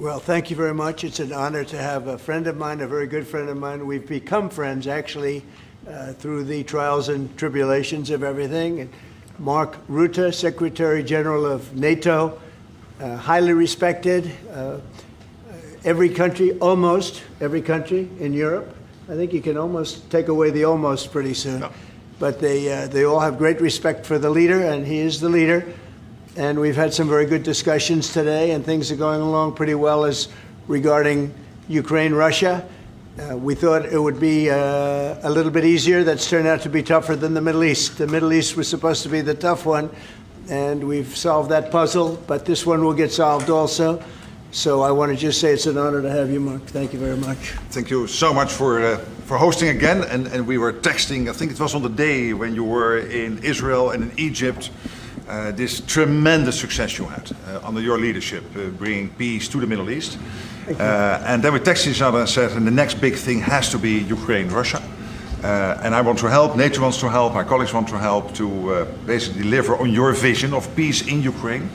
Well, thank you very much. It's an honor to have a friend of mine, a very good friend of mine. We've become friends, actually, through the trials and tribulations of everything. And Mark Rutte, Secretary General of NATO, highly respected. Every country, almost every country in Europe. I think you can almost take away the almost pretty soon. No. But they all have great respect for the leader, and he is the leader. And we've had some very good discussions today, and things are going along pretty well as regarding Ukraine, Russia. We thought it would be a little bit easier. That's turned out to be tougher than the Middle East. The Middle East was supposed to be the tough one, and we've solved that puzzle. But this one will get solved also. So I want to just say it's an honor to have you, Mark. Thank you very much. Thank you so much for hosting again. And we were texting, I think it was on the day when you were in Israel and in Egypt, this tremendous success you had under your leadership, bringing peace to the Middle East. And then we texted each other and said, and the next big thing has to be Ukraine, Russia. And I want to help, NATO wants to help, my colleagues want to help to basically deliver on your vision of peace in Ukraine.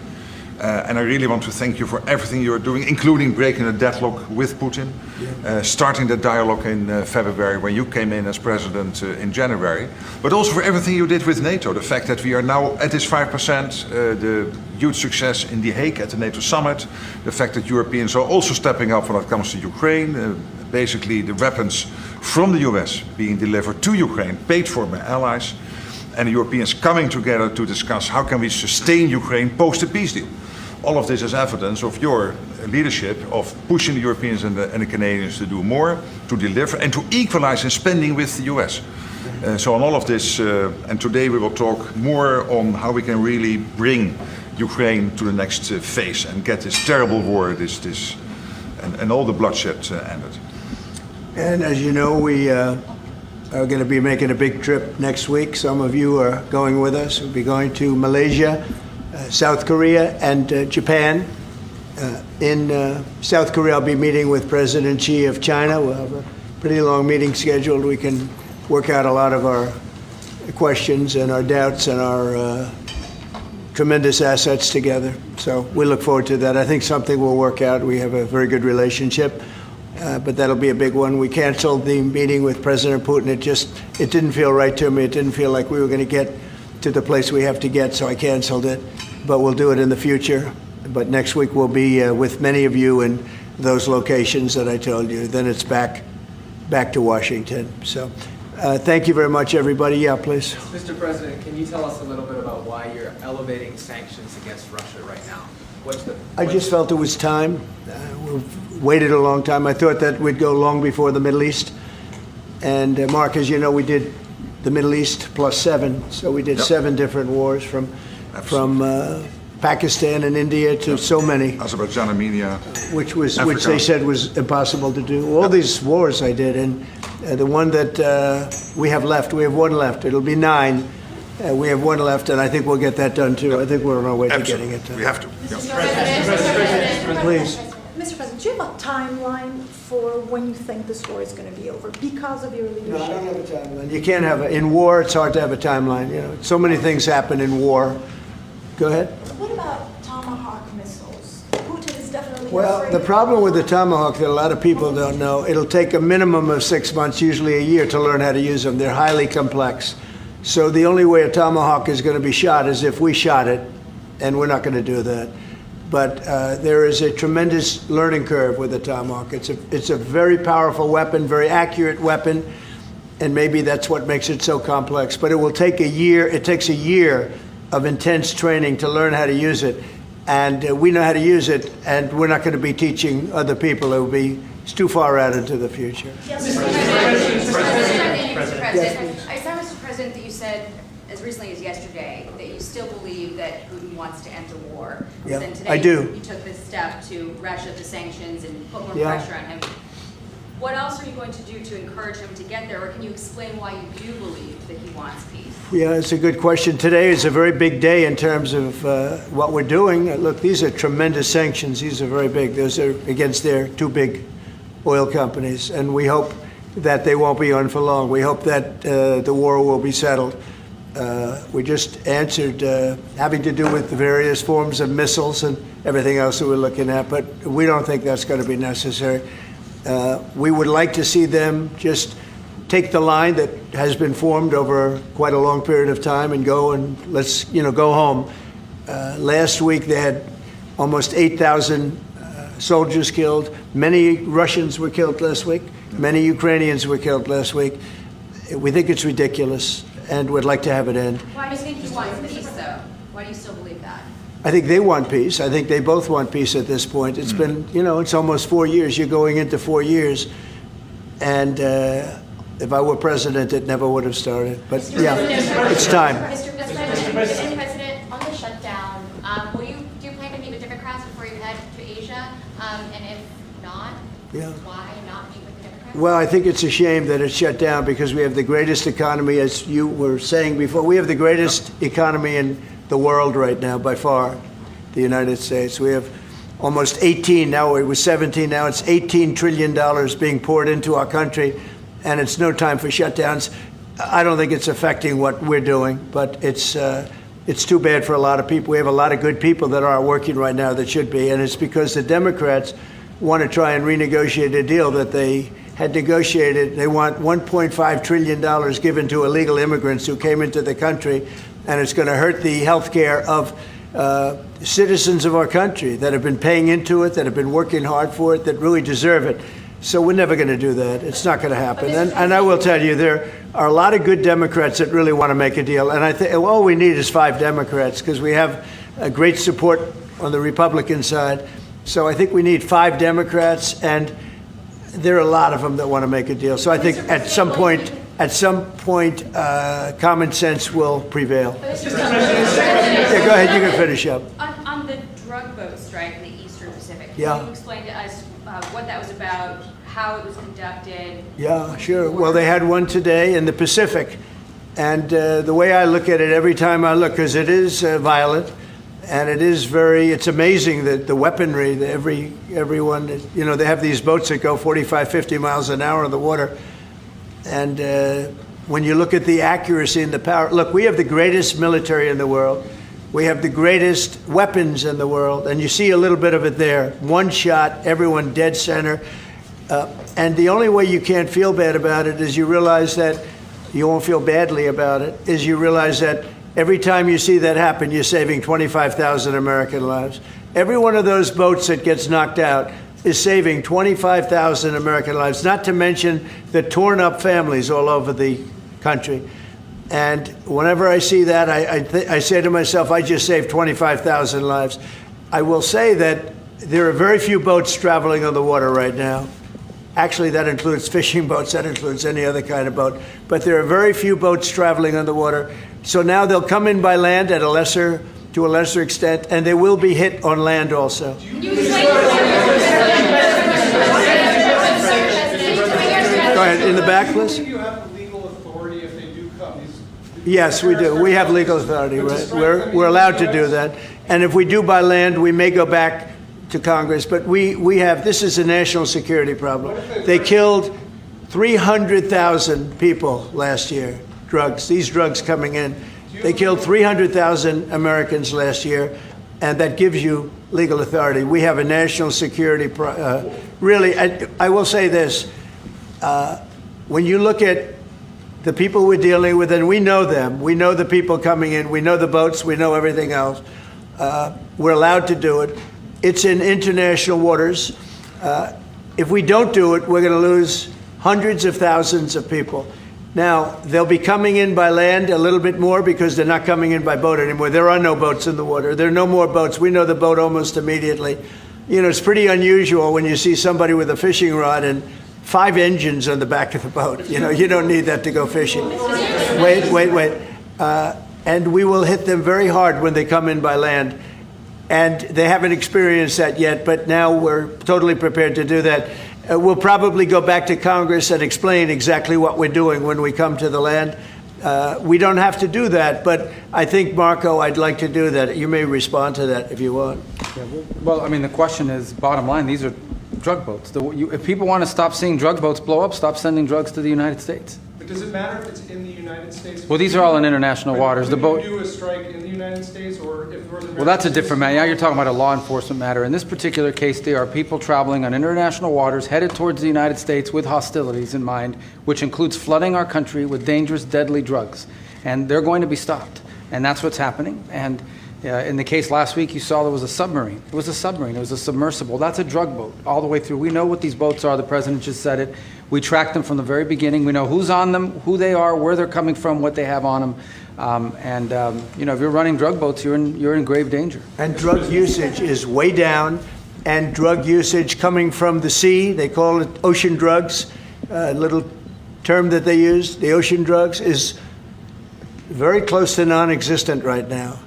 And I really want to thank you for everything you're doing, including breaking the deadlock with Putin, starting the dialogue in February when you came in as president in January, but also for everything you did with NATO. The fact that we are now at this 5%, the huge success in The Hague at the NATO summit, the fact that Europeans are also stepping up when it comes to Ukraine, basically the weapons from the US being delivered to Ukraine, paid for by allies, and the Europeans coming together to discuss how can we sustain Ukraine post the peace deal. All of this is evidence of your leadership of pushing the Europeans and the Canadians to do more, to deliver, and to equalize in spending with the US. So on all of this, and today we will talk more on how we can really bring Ukraine to the next phase and get this terrible war, and all the bloodshed ended. And as you know, we are going to be making a big trip next week. Some of you are going with us. We'll be going to Malaysia, South Korea, and Japan. In South Korea, I'll be meeting with President Xi of China. We'll have a pretty long meeting scheduled. We can work out a lot of our questions and our doubts and our tremendous assets together. So we look forward to that. I think something will work out. We have a very good relationship, but that'll be a big one. We canceled the meeting with President Putin. It didn't feel right to me. It didn't feel like we were going to get to the place we have to get, so I canceled it. But we'll do it in the future. But next week we'll be with many of you in those locations that I told you. Then it's back to Washington. So thank you very much, everybody. Yeah, please. Mr. President, can you tell us a little bit about why you're elevating sanctions against Russia right now? I just felt it was time. We've waited a long time. I thought that we'd go long before the Middle East. And Mark, as you know, we did the Middle East +7. So we did 7 different wars from Pakistan and India to so many. Azerbaijan, Armenia, which they said was impossible to do. All these wars I did, and the one that we have left, we have one left. It'll be 9. We have one left, and I think we'll get that done too. I think we're on our way to getting it done. We have to. Mr. President, please. Mr. President, do you have a timeline for when you think this war is going to be over because of your leadership? No, I don't have a timeline. You can't have in war. It's hard to have a timeline. You know, so many things happen in war. Go ahead. What about Tomahawk missiles? Putin is definitely Well, the problem with the Tomahawk that a lot of people don't know, it'll take a minimum of 6 months, usually a year, to learn how to use them. They're highly complex. So the only way a Tomahawk is going to be shot is if we shot it, and we're not going to do that. But there is a tremendous learning curve with the Tomahawk. It's a very powerful weapon, very accurate weapon, and maybe that's what makes it so complex. But it will take a year. It takes a year of intense training to learn how to use it. And we know how to use it, and we're not going to be teaching other people. It's too far out into the future. Yes, Mr. President, I saw, Mr. President, that you said as recently as yesterday that you still believe that Putin wants to enter war. Yeah, then today I do. You took this step to ratchet the sanctions and put more Yeah. pressure on him. What else are you going to do to encourage him to get there, or can you explain why you do believe that he wants peace? Yeah, it's a good question. Today is a very big day in terms of what we're doing. Look, these are tremendous sanctions. These are very big. Those are against their 2 big oil companies, and we hope that they won't be on for long. We hope that the war will be settled. We just answered having to do with the various forms of missiles and everything else that we're looking at, but we don't think that's going to be necessary. We would like to see them just take the line that has been formed over quite a long period of time and go and let's, go home. Last week they had almost 8,000 soldiers killed. Many Russians were killed last week. Many Ukrainians were killed last week. We think it's ridiculous and would like to have it end. Why do you think he wants peace, though? Why do you still believe that? I think they want peace. I think they both want peace at this point. It's been, it's almost 4 years. You're going into 4 years. And if I were president, it never would have started. But yeah, it's time. Mr. President, on the shutdown, do you plan to meet with Democrats before you head to Asia? And if not, why not meet with the Democrats? Well, I think it's a shame that it's shut down because we have the greatest economy, as you were saying before. We have the greatest economy in the world right now, by far, the United States. We have almost 18, now it was 17, now it's $18 trillion being poured into our country, and it's no time for shutdowns. I don't think it's affecting what we're doing, but it's too bad for a lot of people. We have a lot of good people that are working right now that should be, and it's because the Democrats want to try and renegotiate a deal that they had negotiated. They want $1.5 trillion given to illegal immigrants who came into the country, and it's going to hurt the health care of citizens of our country that have been paying into it, that have been working hard for it, that really deserve it. So we're never going to do that. It's not going to happen. And I will tell you, there are a lot of good Democrats that really want to make a deal. And I think all we need is 5 Democrats because we have a great support on the Republican side. So I think we need 5 Democrats, and there are a lot of them that want to make a deal. So I think at some point, common sense will prevail. Yeah, go ahead. You can finish up. On the drug boat strike in the Eastern Pacific, Yeah. can you explain to us what that was about, how it was conducted? Yeah, sure. Well, they had one today in the Pacific. And the way I look at it every time I look, because it is violent, and it's amazing that the weaponry, that everyone, they have these boats that go 45, 50 miles an hour in the water. And when you look at the accuracy and the power, look, we have the greatest military in the world. We have the greatest weapons in the world. And you see a little bit of it there. One shot, everyone dead center. And the only way you can't feel bad about it is you realize that you won't feel badly about it, is you realize that every time you see that happen, you're saving 25,000 American lives. Every one of those boats that gets knocked out is saving 25,000 American lives, not to mention the torn up families all over the country. And whenever I see that, I say to myself, I just saved 25,000 lives. I will say that there are very few boats traveling on the water right now. Actually, that includes fishing boats, that includes any other kind of boat. But there are very few boats traveling on the water. So now they'll come in by land to a lesser extent, and they will be hit on land also. Go ahead, in the back, please. Do you have the legal authority if they do come? Yes, we do. We have legal authority, right? We're allowed to do that. And if we do by land, we may go back to Congress. But this is a national security problem. They killed 300,000 people last year, these drugs coming in. They killed 300,000 Americans last year, and that gives you legal authority. We have a national security, really, I will say this. When you look at the people we're dealing with, and we know them, we know the people coming in, we know the boats, we know everything else. We're allowed to do it. It's in international waters. If we don't do it, we're going to lose hundreds of thousands of people. Now, they'll be coming in by land a little bit more because they're not coming in by boat anymore. There are no boats in the water. There are no more boats. We know the boat almost immediately. It's pretty unusual when you see somebody with a fishing rod and 5 engines on the back of the boat. You don't need that to go fishing. Wait. And we will hit them very hard when they come in by land. And they haven't experienced that yet, but now we're totally prepared to do that. We'll probably go back to Congress and explain exactly what we're doing when we come to the land. We don't have to do that, but I think, Marco, I'd like to do that. You may respond to that if you want. Yeah, well, I mean, the question is, bottom line, these are drug boats. If people want to stop seeing drug boats blow up, stop sending drugs to the United States. But Does it matter if it's in the United States? Well, these are all in international waters. The boat. Could you do a strike in the United States or if Northern Well, that's a America- different matter. Now you're talking about a law enforcement matter. In this particular case, there are people traveling on international waters headed towards the United States with hostilities in mind, which includes flooding our country with dangerous, deadly drugs. And they're going to be stopped. And that's what's happening. And in the case last week, you saw there was a submarine. It was a submarine. It was a submersible. That's a drug boat all the way through. We know what these boats are. The president just said it. We track them from the very beginning. We know who's on them, who they are, where they're coming from, what they have on them. You know, if you're running drug boats, you're in grave danger. And drug usage is way down, and drug usage coming from the sea, they call it ocean drugs, a little term that they use, the ocean drugs, is very close to non-existent right now.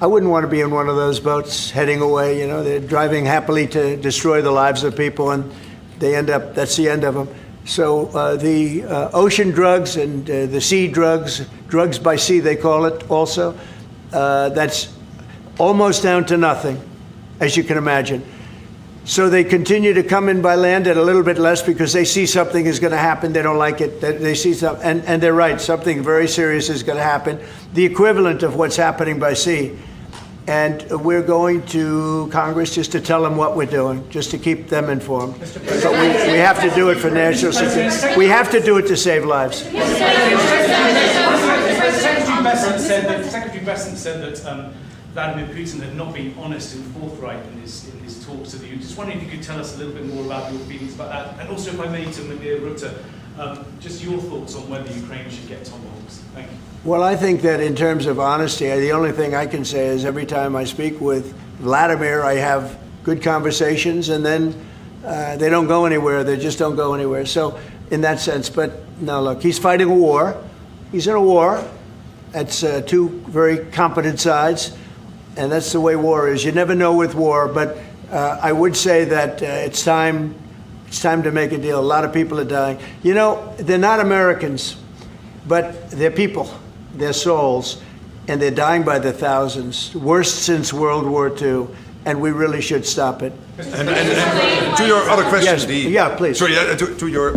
I wouldn't want to be in one of those boats heading away. You know, they're driving happily to destroy the lives of people, and they end up, that's the end of them. So the ocean drugs and the sea drugs, drugs by sea they call it also, that's almost down to nothing, as you can imagine. So they continue to come in by land at a little bit less because they see something is going to happen. They don't like it. They see something, and they're right. Something very serious is going to happen. The equivalent of what's happening by sea. And we're going to Congress just to tell them what we're doing, just to keep them informed. But we have to do it for national security. We have to do it to save lives. Secretary Besant said that Vladimir Putin had not been honest and forthright in his talks to the EU. Just wondering if you could tell us a little bit more about your feelings about that. And also, if I may, to Rutte, just your thoughts on whether Ukraine should get Tomahawks. Thank you. Well, I think that in terms of honesty, the only thing I can say is every time I speak with Vladimir, I have good conversations, and then they don't go anywhere. They just don't go anywhere. So in that sense, but no, look, he's fighting a war. He's in a war. That's two very competent sides, and that's the way war is. You never know with war, but I would say that it's time to make a deal. A lot of people are dying. You know, they're not Americans, but they're people. They're souls, and they're dying by the thousands, worst since World War II, and we really should stop it. And to your other question, yes, please. Sorry, to your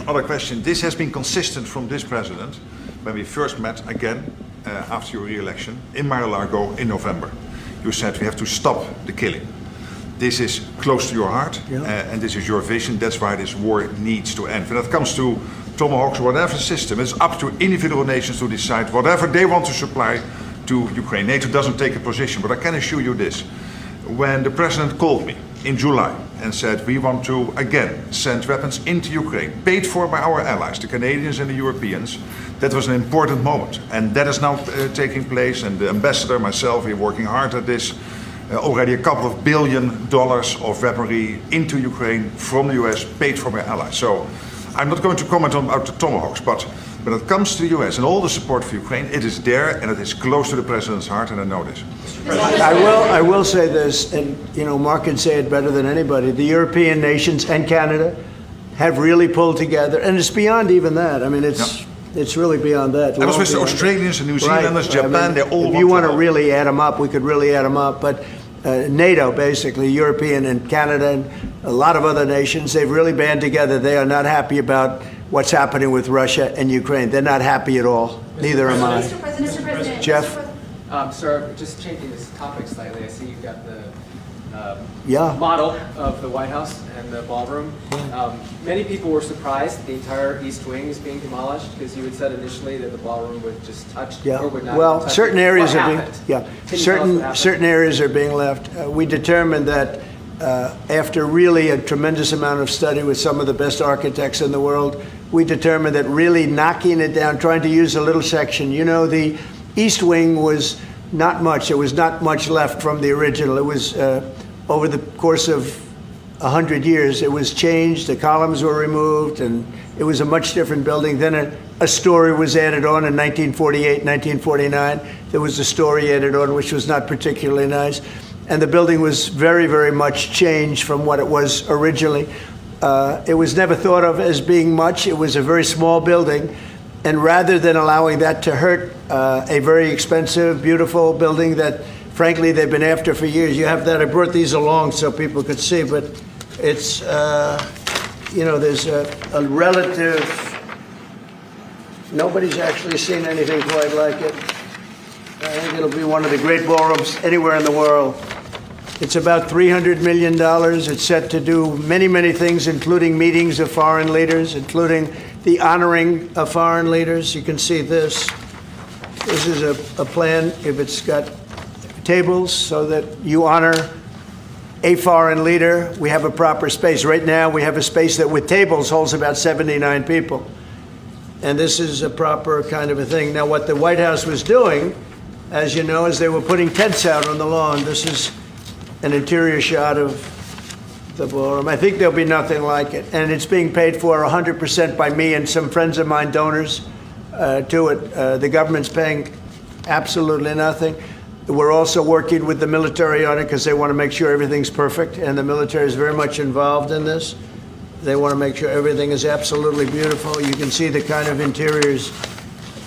other question, this has been consistent from this president when we first met again after your re-election in Mar-a-Lago in November. You said we have to stop the killing. This is close to your heart, and this is your vision. That's why this war needs to end. When it comes to Tomahawks or whatever system, it's up to individual nations to decide whatever they want to supply to Ukraine. NATO doesn't take a position, but I can assure you this. When the president called me in July and said we want to again send weapons into Ukraine, paid for by our allies, the Canadians and the Europeans, that was an important moment. And that is now taking place, and the ambassador, myself, we're working hard at this. Already a couple of $1 billion of weaponry into Ukraine from the US, paid for by allies. So I'm not going to comment on about the Tomahawks, but when it comes to the US and all the support for Ukraine, it is there and it is close to the president's heart, and I know this. I will say this, and you know, Mark can say it better than anybody. The European nations and Canada have really pulled together, and it's beyond even that. I mean, it's really beyond that. And also the Australians and New Zealanders, Japan, they all. If you want to really add them up, we could really add them up. But NATO, basically, European and Canada and a lot of other nations, they've really band together. They are not happy about what's happening with Russia and Ukraine. They're not happy at all. Neither am I. Mr. President. Jeff? Sir, just changing this topic slightly, I see you've got the Model of the White House and the ballroom. Many people were surprised that the entire East Wing is being demolished because you had said initially that the ballroom would just touch or would not. Well, touch certain it. areas What are being happened? certain areas are being left. We determined that after really a tremendous amount of study with some of the best architects in the world, we determined that really knocking it down, trying to use a little section. You know, the East Wing was not much. There was not much left from the original. It was over the course of 100 years, it was changed. The columns were removed, and it was a much different building. Then a story was added on in 1948, 1949. There was a story added on, which was not particularly nice. And the building was very, very much changed from what it was originally. It was never thought of as being much. It was a very small building. And rather than allowing that to hurt a very expensive, beautiful building that, frankly, they've been after for years. You have that. I brought these along so people could see, but it's, you know, there's a relative Nobody's actually seen anything quite like it. I think it'll be one of the great ballrooms anywhere in the world. It's about $300 million. It's set to do many, many things, including meetings of foreign leaders, including the honoring of foreign leaders. You can see this. This is a plan. If it's got tables so that you honor a foreign leader, we have a proper space. Right now, we have a space that with tables holds about 79 people. And this is a proper kind of a thing. Now, what the White House was doing, as you know, is they were putting tents out on the lawn. This is an interior shot of the ballroom. I think there'll be nothing like it. And it's being paid for 100% by me and some friends of mine, donors to it. The government's paying absolutely nothing. We're also working with the military on it because they want to make sure everything's perfect. And the military is very much involved in this. They want to make sure everything is absolutely beautiful. You can see the kind of interiors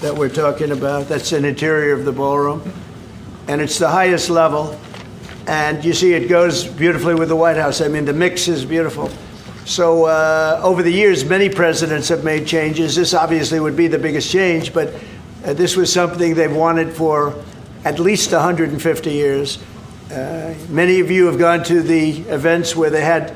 that we're talking about. That's an interior of the ballroom. And it's the highest level. And you see it goes beautifully with the White House. I mean, the mix is beautiful. So over the years, many presidents have made changes. This obviously would be the biggest change, but this was something they've wanted for at least 150 years. Many of you have gone to the events where they had,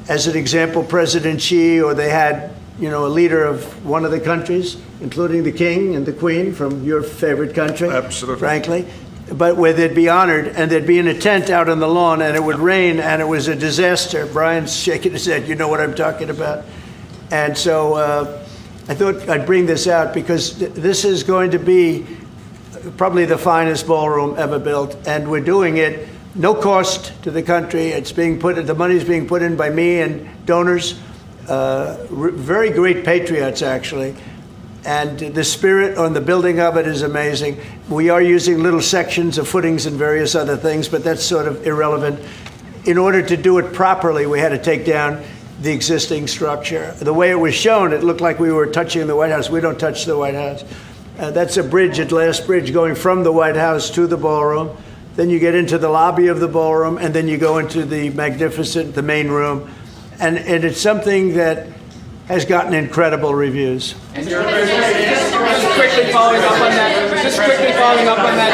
as an example, President Xi, or they had, you know, a leader of one of the countries, including the king and the queen from your favorite country. Absolutely. Frankly. But where they'd be honored, and they'd be in a tent out on the lawn, and it would rain, and it was a disaster. Brian's shaking his head. You know what I'm talking about. And so I thought I'd bring this out because this is going to be probably the finest ballroom ever built, and we're doing it no cost to the country. It's being the money's being put in by me and donors, very great patriots actually, and the spirit on the building of it is amazing. We are using little sections of footings and various other things, but that's sort of irrelevant. In order to do it properly, we had to take down the existing structure. The way it was shown, it looked like we were touching the White House. We don't touch the White House. That's a bridge, a glass bridge, going from the White House to the ballroom. Then you get into the lobby of the ballroom, and then you go into the magnificent, the main room. And it's something that has gotten incredible reviews. And just quickly following up on that,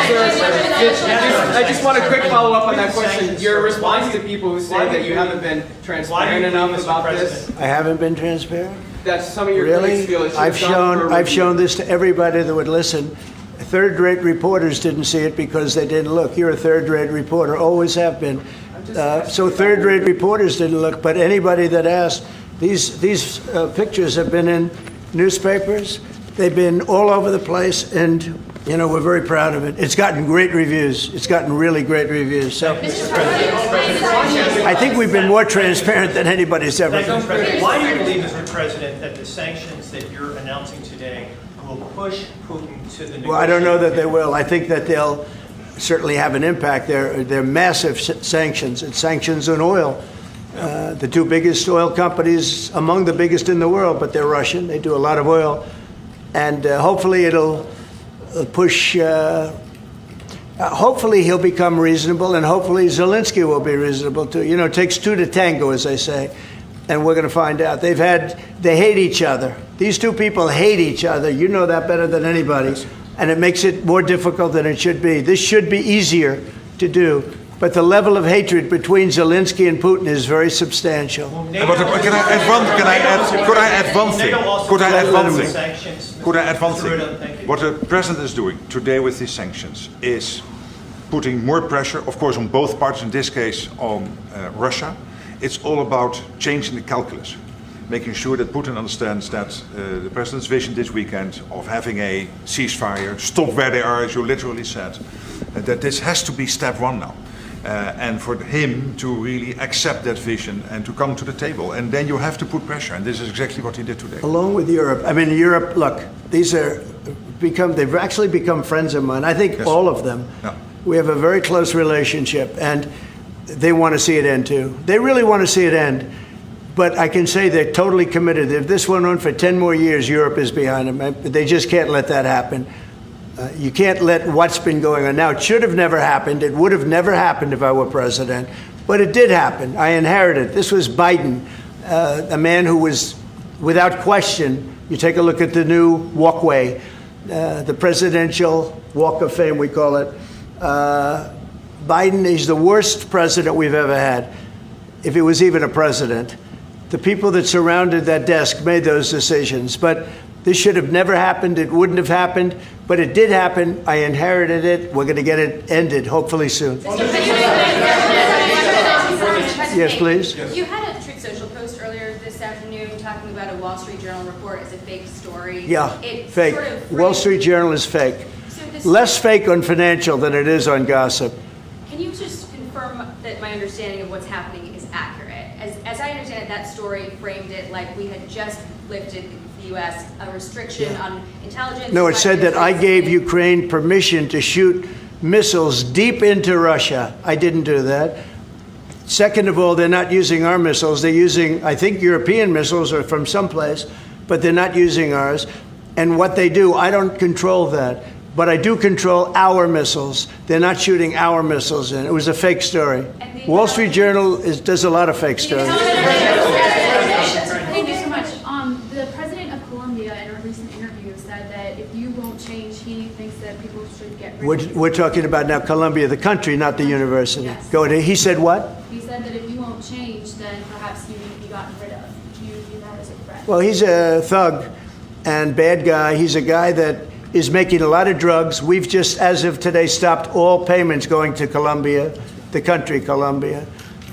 sir. I just want a quick follow up on that question. Your response to people who say that you haven't been transparent enough about this. I haven't been transparent? That's some of your critics feel it should I've shown this to everybody that would listen. Third-rate reporters didn't see it because they didn't look. You're a third-rate reporter, always have been. So third-rate reporters didn't look, but anybody that asked, these pictures have been in newspapers. They've been all over the place, and you know we're very proud of it. It's gotten great reviews. It's gotten really great reviews. So I think we've been more transparent than anybody's ever been. Why do you believe, Mr. President, that the sanctions that you're announcing today will push Putin to the negotiating table? Well, I don't know that they will. I think that they'll certainly have an impact. They're massive sanctions. It's sanctions on oil. The two biggest oil companies, among the biggest in the world, but they're Russian. They do a lot of oil. And hopefully it'll push, hopefully he'll become reasonable, and hopefully Zelenskyy will be reasonable too. You know, it takes two to tango, as they say. And we're going to find out. They hate each other. These two people hate each other. You know that better than anybody. Yes. And it makes it more difficult than it should be. This should be easier to do. But the level of hatred between Zelenskyy and Putin is very substantial. Could I add one thing? What the president is doing today with these sanctions is putting more pressure, of course, on both parties, in this case on Russia. It's all about changing the calculus, making sure that Putin understands that the president's vision this weekend of having a ceasefire, stop where they are, as you literally said, that this has to be step one now. And for him to really accept that vision and to come to the table. And then you have to put pressure, and this is exactly what he did today. Along with Europe. I mean, Europe, look, they've actually become friends of mine. I think yes. All of them. Yeah. We have a very close relationship, and they want to see it end too. They really want to see it end. But I can say they're totally committed. If this went on for 10 more years, Europe is behind them. They just can't let that happen. You can't let what's been going on. Now, it should have never happened. It would have never happened if I were president. But it did happen. I inherited. This was Biden, a man who was without question, you take a look at the new walkway, the Presidential Walk of Fame, we call it. Biden is the worst president we've ever had, if he was even a president. The people that surrounded that desk made those decisions. But this should have never happened. It wouldn't have happened. But it did happen. I inherited it. We're going to get it ended, hopefully soon. Yes, please. You had a Truth Social post earlier this afternoon talking about a Wall Street Journal report as a fake story. Yeah, It fake. sort of Wall Street Journal is fake. So this- Less fake on financial than it is on gossip. Can you just confirm that my understanding of what's happening is accurate? As I understand it, that story framed it like we had just lifted the U.S. a restriction on intelligence. No, it said that I gave Ukraine permission to shoot missiles deep into Russia. I didn't do that. Second of all, they're not using our missiles. They're using, I think, European missiles or from someplace, but they're not using ours. And what they do, I don't control that. But I do control our missiles. They're not shooting our missiles in. It was a fake story. Wall Street Journal does a lot of fake stories. Thank you so much. The president of Colombia in a recent interview said that if you won't change, he thinks that people should get rid of you. We're talking about now Columbia, the country, not the university. Yes. Go ahead. He said what? He said that if you won't change, then perhaps you need to be gotten rid of. Do you view that as a threat? Well, he's a thug and bad guy. He's a guy that is making a lot of drugs. We've just, as of today, stopped all payments going to Colombia, the country Colombia.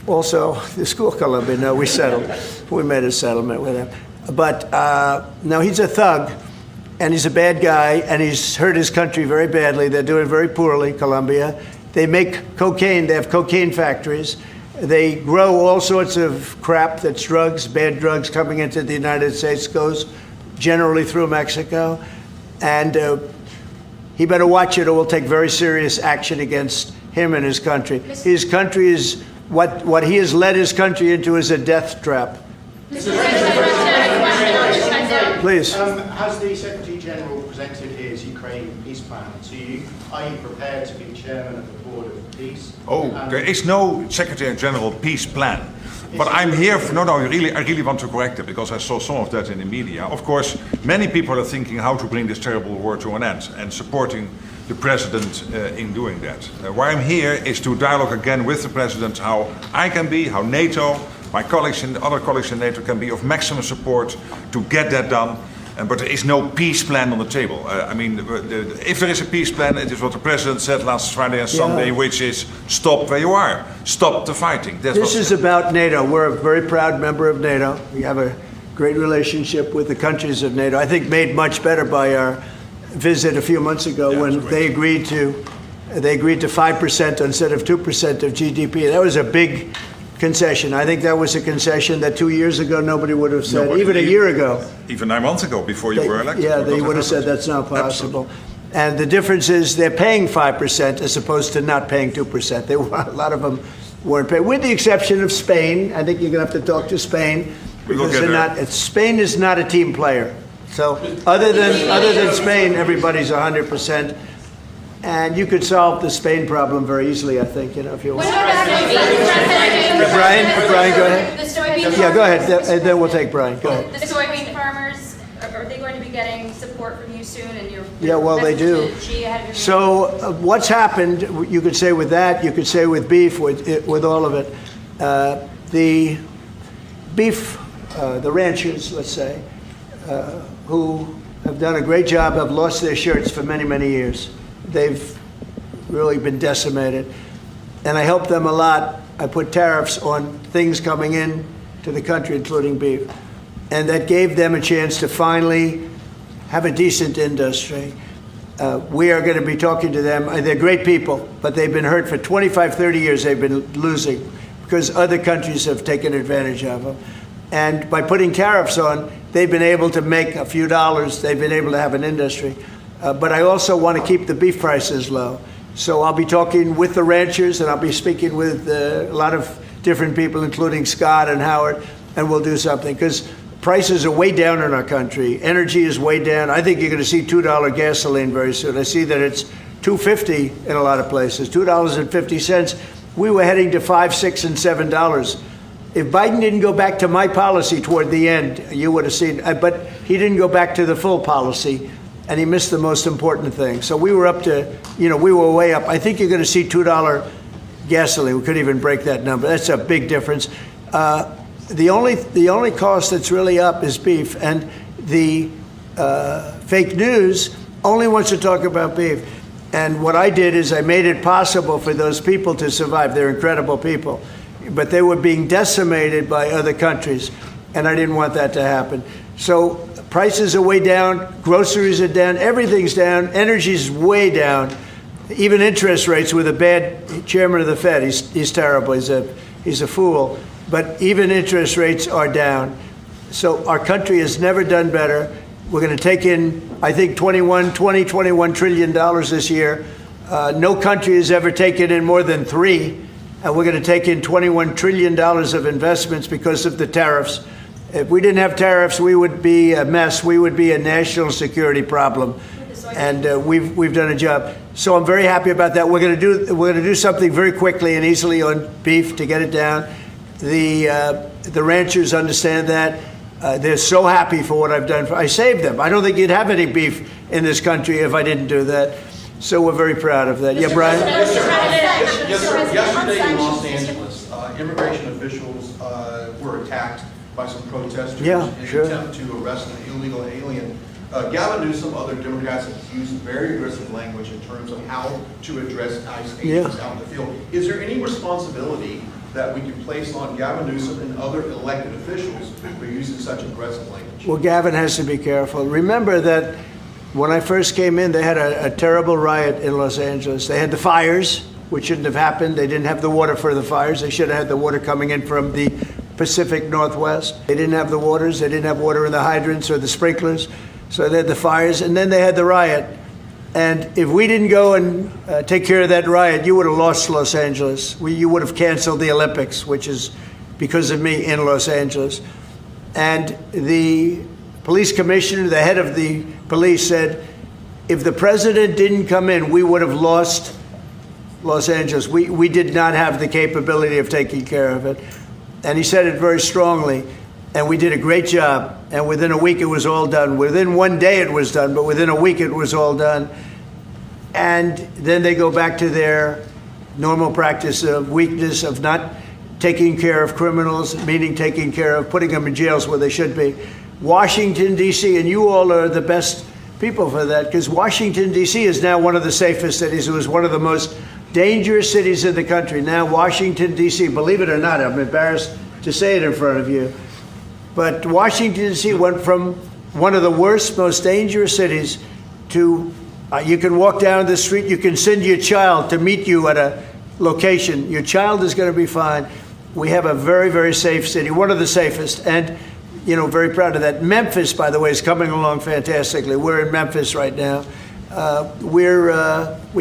Also, the school Colombia. No, we settled. We made a settlement with him. But no, he's a thug, and he's a bad guy, and he's hurt his country very badly. They're doing very poorly, Colombia. They make cocaine. They have cocaine factories. They grow all sorts of crap that's drugs, bad drugs coming into the United States, goes generally through Mexico. And he better watch it or we'll take very serious action against him and his country. His country is, what he has led his country into is a death trap. Please. Has the Secretary General presented his Ukraine peace plan to you? Are you prepared to be chairman of the Board of Peace? Oh, there is no Secretary General peace plan. But I'm here for, I really want to correct it because I saw some of that in the media. Of course, many people are thinking how to bring this terrible war to an end and supporting the President in doing that. Why I'm here is to dialogue again with the President how I can be, how NATO, my colleagues and other colleagues in NATO can be of maximum support to get that done. But there is no peace plan on the table. If there is a peace plan, it is what the President said last Friday and Sunday, which is stop where you are, stop the fighting. This is about NATO. We're a very proud member of NATO. We have a great relationship with the countries of NATO. I think made much better by our visit a few months ago when they agreed to 5% instead of 2% of GDP. That was a big concession. I think that was a concession that 2 years ago nobody would have said, even a year ago. Even 9 months ago, before you were elected. Yeah, they would have said that's not possible. Absolutely. And the difference is they're paying 5% as opposed to not paying 2%. A lot of them weren't paying, with the exception of Spain. I think you're going to have to talk to Spain because they're not. Spain is not a team player. So other than Spain, everybody's 100%. And you could solve the Spain problem very easily, I think, if you want. Brian, go ahead. The soybean Yeah, go ahead, and then we'll take Brian. Go ahead. The soybean farmers, are they going to be getting support from you soon? And your Yeah, well, they do. So what's happened, you could say with that, you could say with beef, with all of it. The beef, the ranchers, let's say, who have done a great job, have lost their shirts for many, many years. They've really been decimated. And I helped them a lot. I put tariffs on things coming in to the country, including beef. And that gave them a chance to finally have a decent industry. We are going to be talking to them. They're great people, but they've been hurt for 25, 30 years. They've been losing because other countries have taken advantage of them. And by putting tariffs on, they've been able to make a few dollars. They've been able to have an industry. But I also want to keep the beef prices low. So I'll be talking with the ranchers, and I'll be speaking with a lot of different people, including Scott and Howard, and we'll do something. Because prices are way down in our country. Energy is way down. I think you're going to see $2 gasoline very soon. I see that it's $2.50 in a lot of places, $2.50. We were heading to $5, $6, and $7 If Biden didn't go back to my policy toward the end, you would have seen, but he didn't go back to the full policy, and he missed the most important thing. So we were up to, we were way up. I think you're going to see $2 gasoline. We couldn't even break that number. That's a big difference. The only cost that's really up is beef, and the fake news only wants to talk about beef. And what I did is I made it possible for those people to survive. They're incredible people. But they were being decimated by other countries, and I didn't want that to happen. So prices are way down, groceries are down, everything's down, energy's way down, even interest rates with a bad chairman of the Fed. He's terrible, he's a fool, but even interest rates are down. So our country has never done better. We're going to take in, I think, $21 trillion this year. No country has ever taken in more than $3. And we're going to take in $21 trillion of investments because of the tariffs. If we didn't have tariffs, we would be a mess. We would be a national security problem. And we've done a job. So I'm very happy about that. We're going to do something very quickly and easily on beef to get it down. The ranchers understand that. They're so happy for what I've done. I saved them. I don't think you'd have any beef in this country if I didn't do that. So we're very proud of that. Yeah, Brian? Yes, sir. Yesterday in Los Angeles, immigration officials were attacked by some protesters in an attempt to arrest an illegal alien. Gavin Newsom, other Democrats have used very aggressive language in terms of how to address ICE agents out in the field. Is there any responsibility that we can place on Gavin Newsom and other elected officials for using such aggressive language? Well, Gavin has to be careful. Remember that when I first came in, they had a terrible riot in Los Angeles. They had the fires, which shouldn't have happened. They didn't have the water for the fires. They should have had the water coming in from the Pacific Northwest. They didn't have the waters. They didn't have water in the hydrants or the sprinklers. So they had the fires, and then they had the riot. And if we didn't go and take care of that riot, you would have lost Los Angeles. You would have canceled the Olympics, which is because of me in Los Angeles. And the police commissioner, the head of the police, said, if the president didn't come in, we would have lost Los Angeles. We did not have the capability of taking care of it. And he said it very strongly. And we did a great job. And within a week, it was all done. Within one day, it was done. But within a week, it was all done. And then they go back to their normal practice of weakness, of not taking care of criminals, meaning taking care of putting them in jails where they should be. Washington, D.C., and you all are the best people for that, because Washington, D.C. is now one of the safest cities. It was one of the most dangerous cities in the country. Now Washington, D.C., believe it or not, I'm embarrassed to say it in front of you, but Washington, D.C. went from one of the worst, most dangerous cities to, you can walk down the street, you can send your child to meet you at a location. Your child is going to be fine. We have a very, very safe city, one of the safest, and very proud of that. Memphis, by the way, is coming along fantastically. We're in Memphis right now. We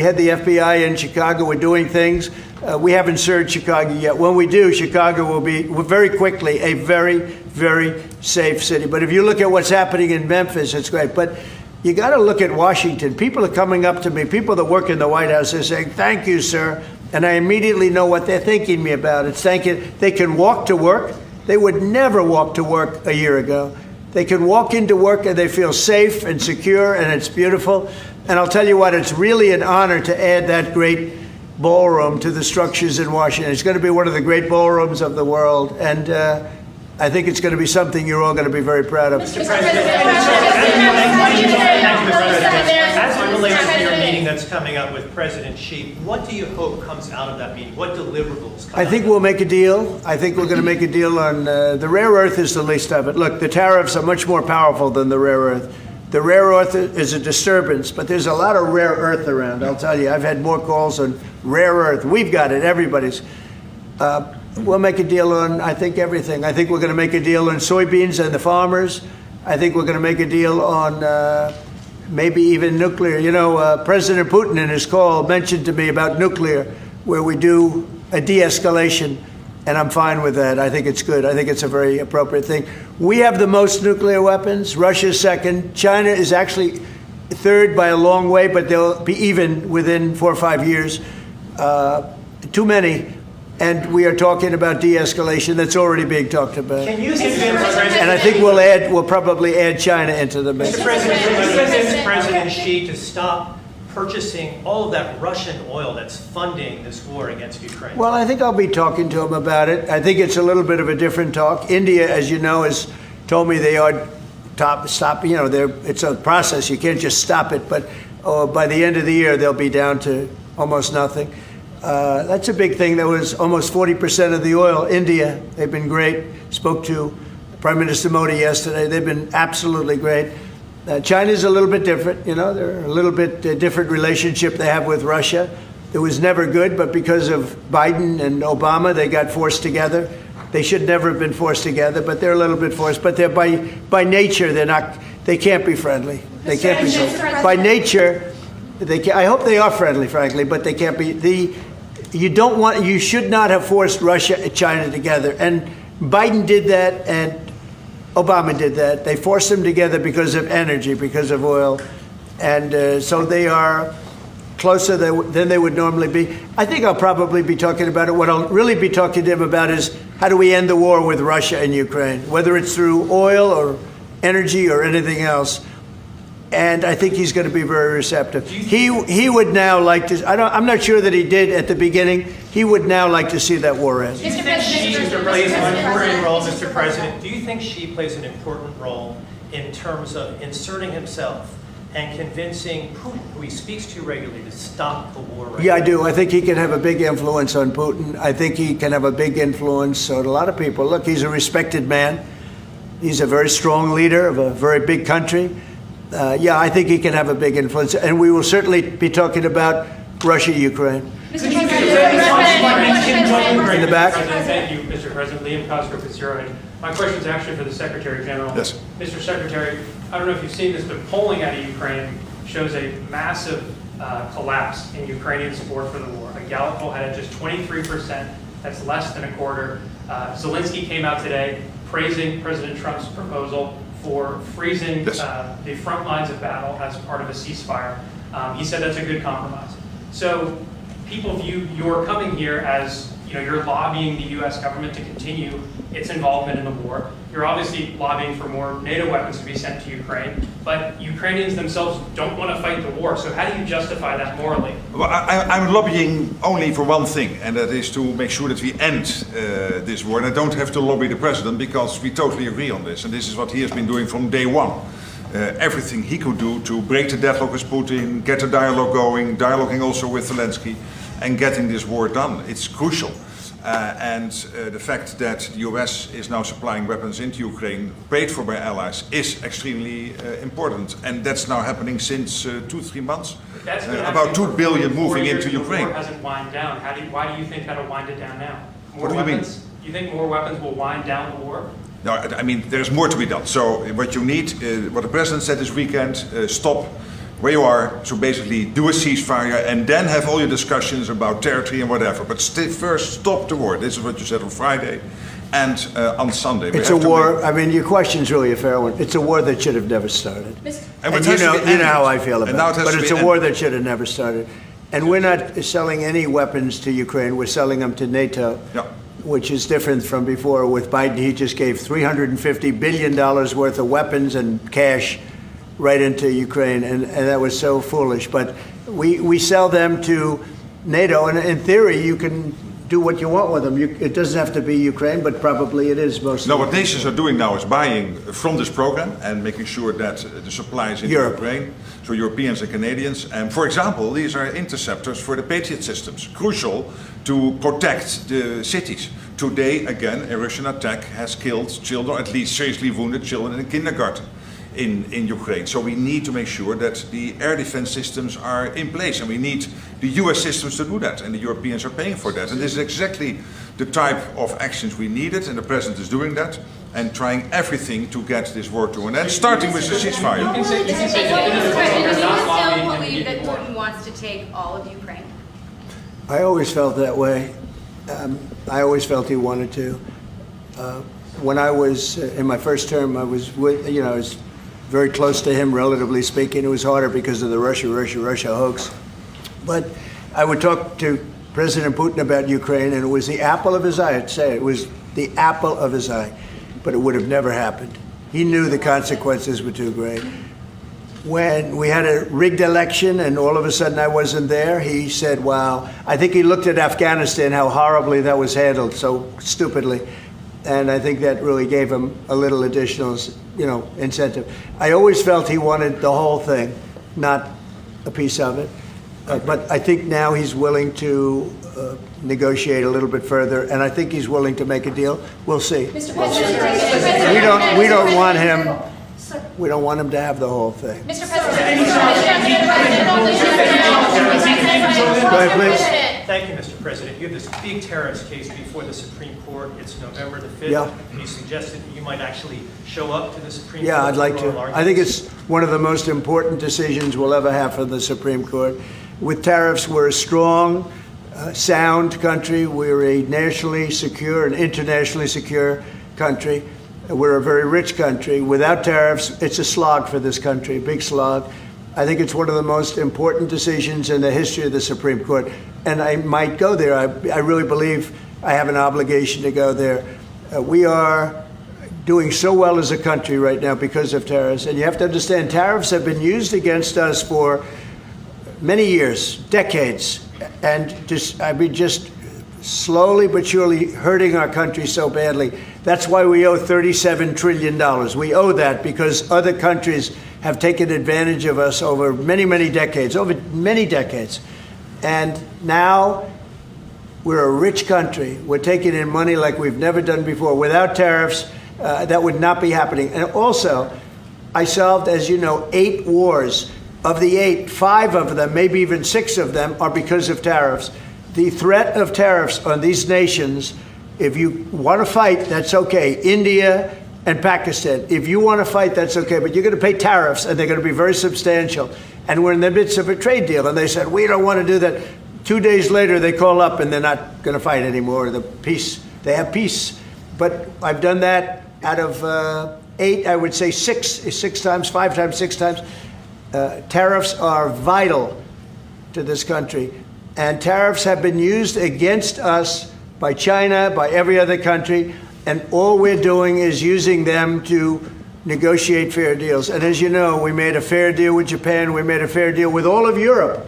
had the FBI in Chicago. We're doing things. We haven't served Chicago yet. When we do, Chicago will be very quickly a very, very safe city. But if you look at what's happening in Memphis, it's great. But you got to look at Washington. People are coming up to me, people that work in the White House, they're saying, thank you, sir. And I immediately know what they're thanking me about. It's thanking, they can walk to work. They would never walk to work a year ago. They can walk into work and they feel safe and secure, and it's beautiful. And I'll tell you what, it's really an honor to add that great ballroom to the structures in Washington. It's going to be one of the great ballrooms of the world. And I think it's going to be something you're all going to be very proud of. Mr. President, as it relates to your meeting that's coming up with President Xi, what do you hope comes out of that meeting? What deliverables come I think we'll make a deal. I think we're going to make a deal on the rare earth is the least of it. Look, the tariffs are much more powerful than the rare earth. The rare earth is a disturbance, but there's a lot of rare earth around. I'll tell you, I've had more calls on rare earth. We've got it. Everybody's. We'll make a deal on, I think, everything. I think we're going to make a deal on soybeans and the farmers. I think we're going to make a deal on maybe even nuclear. President Putin in his call mentioned to me about nuclear, where we do a de-escalation, and I'm fine with that. I think it's good. I think it's a very appropriate thing. We have the most nuclear weapons. Russia's second. China is actually third by a long way, but they'll be even within 4 or 5 years. Too many. And we are talking about de-escalation that's already being talked about. Can you convince President... And I think we'll probably add China into the mix. Mr. President, can you convince President Xi to stop purchasing all of that Russian oil that's funding this war against Ukraine? Well, I think I'll be talking to him about it. I think it's a little bit of a different talk. India, as you know, has told me they are stop. You know, it's a process. You can't just stop it. But by the end of the year, they'll be down to almost nothing. That's a big thing. That was almost 40% of the oil. India, they've been great. Spoke to Prime Minister Modi yesterday. They've been absolutely great. China's a little bit different. You know, they're a little bit different relationship they have with Russia. It was never good, but because of Biden and Obama, they got forced together. They should never have been forced together, but they're a little bit forced. But they're by nature, they're not. They can't be friendly. They can't be friendly. By nature, they can, I hope they are friendly, frankly, but they can't be. You should not have forced Russia and China together. And Biden did that, and Obama did that. They forced them together because of energy, because of oil. And so they are closer than they would normally be. I think I'll probably be talking about it. What I'll really be talking to him about is how do we end the war with Russia and Ukraine, whether it's through oil or energy or anything else. And I think he's going to be very receptive. He would now like to. I'm not sure that he did at the beginning. He would now like to see that war end. Do you think Xi plays an important role, Mr. President? Do you think Xi plays an important role in terms of inserting himself and convincing Putin, who he speaks to regularly, to stop the war right now? Yeah, I do. I think he can have a big influence on Putin. I think he can have a big influence on a lot of people. Look, he's a respected man. He's a very strong leader of a very big country. Yeah, I think he can have a big influence. And we will certainly be talking about Russia, Ukraine. Mr. President, in the back. Thank you, Mr. President. Liam Cosgrove with Zero. And my question is actually for the Secretary General. Yes. Mr. Secretary, I don't know if you've seen this, but polling out of Ukraine shows a massive collapse in Ukrainian support for the war. A Gallup poll had it just 23%. That's less than a quarter. Zelenskyy came out today praising President Trump's proposal for freezing the front lines of battle as part of a ceasefire. He said that's a good compromise. So people view your coming here as, you're lobbying the U.S. government to continue its involvement in the war. You're obviously lobbying for more NATO weapons to be sent to Ukraine, but Ukrainians themselves don't want to fight the war. So how do you justify that morally? Well, I'm lobbying only for one thing, and that is to make sure that we end this war. And I don't have to lobby the president because we totally agree on this. And this is what he has been doing from day one. Everything he could do to break the deadlock with Putin, get a dialogue going, dialoguing also with Zelenskyy, and getting this war done. It's crucial. And the fact that the US is now supplying weapons into Ukraine, paid for by allies, is extremely important. And that's now happening since 2-3 months. About 2 billion moving into Ukraine. The war hasn't wind down. Why do you think that'll wind it down now? What do you mean? You think more weapons will wind down the war? No, I mean, there's more to be done. So what you need, what the president said this weekend, stop where you are, so basically do a ceasefire and then have all your discussions about territory and whatever. But first stop the war. This is what you said on Friday and on Sunday. It's a war. I mean, your question's really a fair one. It's a war that should have never started. And you know how I feel about it. But it's a war that should have never started. And we're not selling any weapons to Ukraine. We're selling them to NATO. Yeah. Which is different from before. With Biden, he just gave $350 billion worth of weapons and cash right into Ukraine, and that was so foolish. But we sell them to NATO, and in theory, you can do what you want with them. It doesn't have to be Ukraine, but probably it is mostly. No, what nations are doing now is buying from this program and making sure that the supplies into Ukraine, so Europeans and Canadians. And for example, these are interceptors for the Patriot systems, crucial to protect the cities. Today, again, a Russian attack has killed children, at least seriously wounded children in a kindergarten in Ukraine. So we need to make sure that the air defense systems are in place, and we need the US systems to do that, and the Europeans are paying for that. And this is exactly the type of actions we needed, and the president is doing that and trying everything to get this war to an end, starting with the ceasefire. Do you still believe that Putin wants to take all of Ukraine? I always felt that way. I always felt he wanted to. When I was in my first term, I was with, I was very close to him, relatively speaking. It was harder because of the Russia hoax. But I would talk to President Putin about Ukraine, and it was the apple of his eye. I'd say it was the apple of his eye, but it would have never happened. He knew the consequences were too great. When we had a rigged election and all of a sudden I wasn't there, he said, wow. I think he looked at Afghanistan, how horribly that was handled, so stupidly. And I think that really gave him a little additional, incentive. I always felt he wanted the whole thing, not a piece of it. But I think now he's willing to negotiate a little bit further, and I think he's willing to make a deal. We'll see. Mr. President, We don't want him. We don't want him to have the whole thing. Mr. President. Go ahead, please. Thank you, Mr. President. You have this big terrorist case before the Supreme Court. It's November the 5th. Yeah. You suggested that you might actually show up to the Supreme Court. Yeah, I'd like for oral to. arguments. I think it's one of the most important decisions we'll ever have from the Supreme Court. With tariffs, we're a strong, sound country. We're a nationally secure and internationally secure country. We're a very rich country. Without tariffs, it's a slog for this country, a big slog. I think it's one of the most important decisions in the history of the Supreme Court. And I might go there. I really believe I have an obligation to go there. We are doing so well as a country right now because of tariffs. And you have to understand, tariffs have been used against us for many years, decades, and just slowly but surely hurting our country so badly. That's why we owe $37 trillion. We owe that because other countries have taken advantage of us over many, many decades, And now we're a rich country. We're taking in money like we've never done before. Without tariffs, that would not be happening. And also, I solved, as you know, 8 wars. Of the 8, 5 of them, maybe even 6 of them, are because of tariffs. The threat of tariffs on these nations, if you want to fight, that's okay. India and Pakistan, if you want to fight, that's okay. But you're going to pay tariffs, and they're going to be very substantial. And we're in the midst of a trade deal. And they said, we don't want to do that. 2 days later, they call up, and they're not going to fight anymore. They have peace. But I've done that out of 8, I would say 6 times, 5 times, 6 times. Tariffs are vital to this country, and tariffs have been used against us by China, by every other country, and all we're doing is using them to negotiate fair deals. And as you know, we made a fair deal with Japan, we made a fair deal with all of Europe,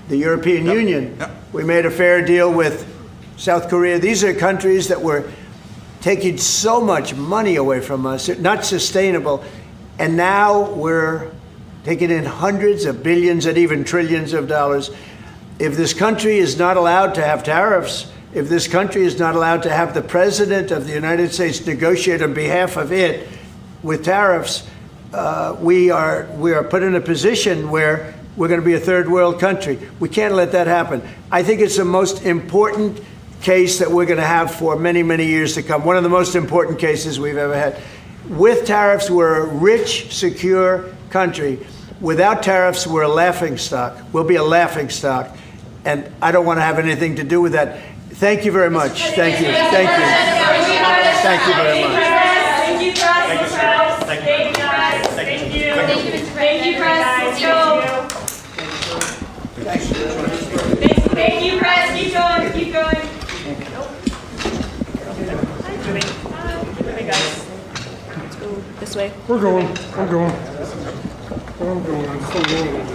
the European Union. We made a fair deal with South Korea. These are countries that were taking so much money away from us, not sustainable, and now we're taking in hundreds of billions and even trillions of dollars. If this country is not allowed to have tariffs, if this country is not allowed to have the President of the United States negotiate on behalf of it with tariffs, we are put in a position where we're going to be a third world country. We can't let that happen. I think it's the most important case that we're going to have for many, many years to come. One of the most important cases we've ever had. With tariffs, we're a rich, secure country. Without tariffs, we're a laughingstock. We'll be a laughingstock. And I don't want to have anything to do with that. Thank you very much. Thank you. Thank you. Thank you very much. Thank you, press. Thank you, press. Thank you. Thank you, press. Let's go. Thank you, press. Keep going. Keep going. Hey, guys. Let's go this way. We're going. I'm going. I'm still going.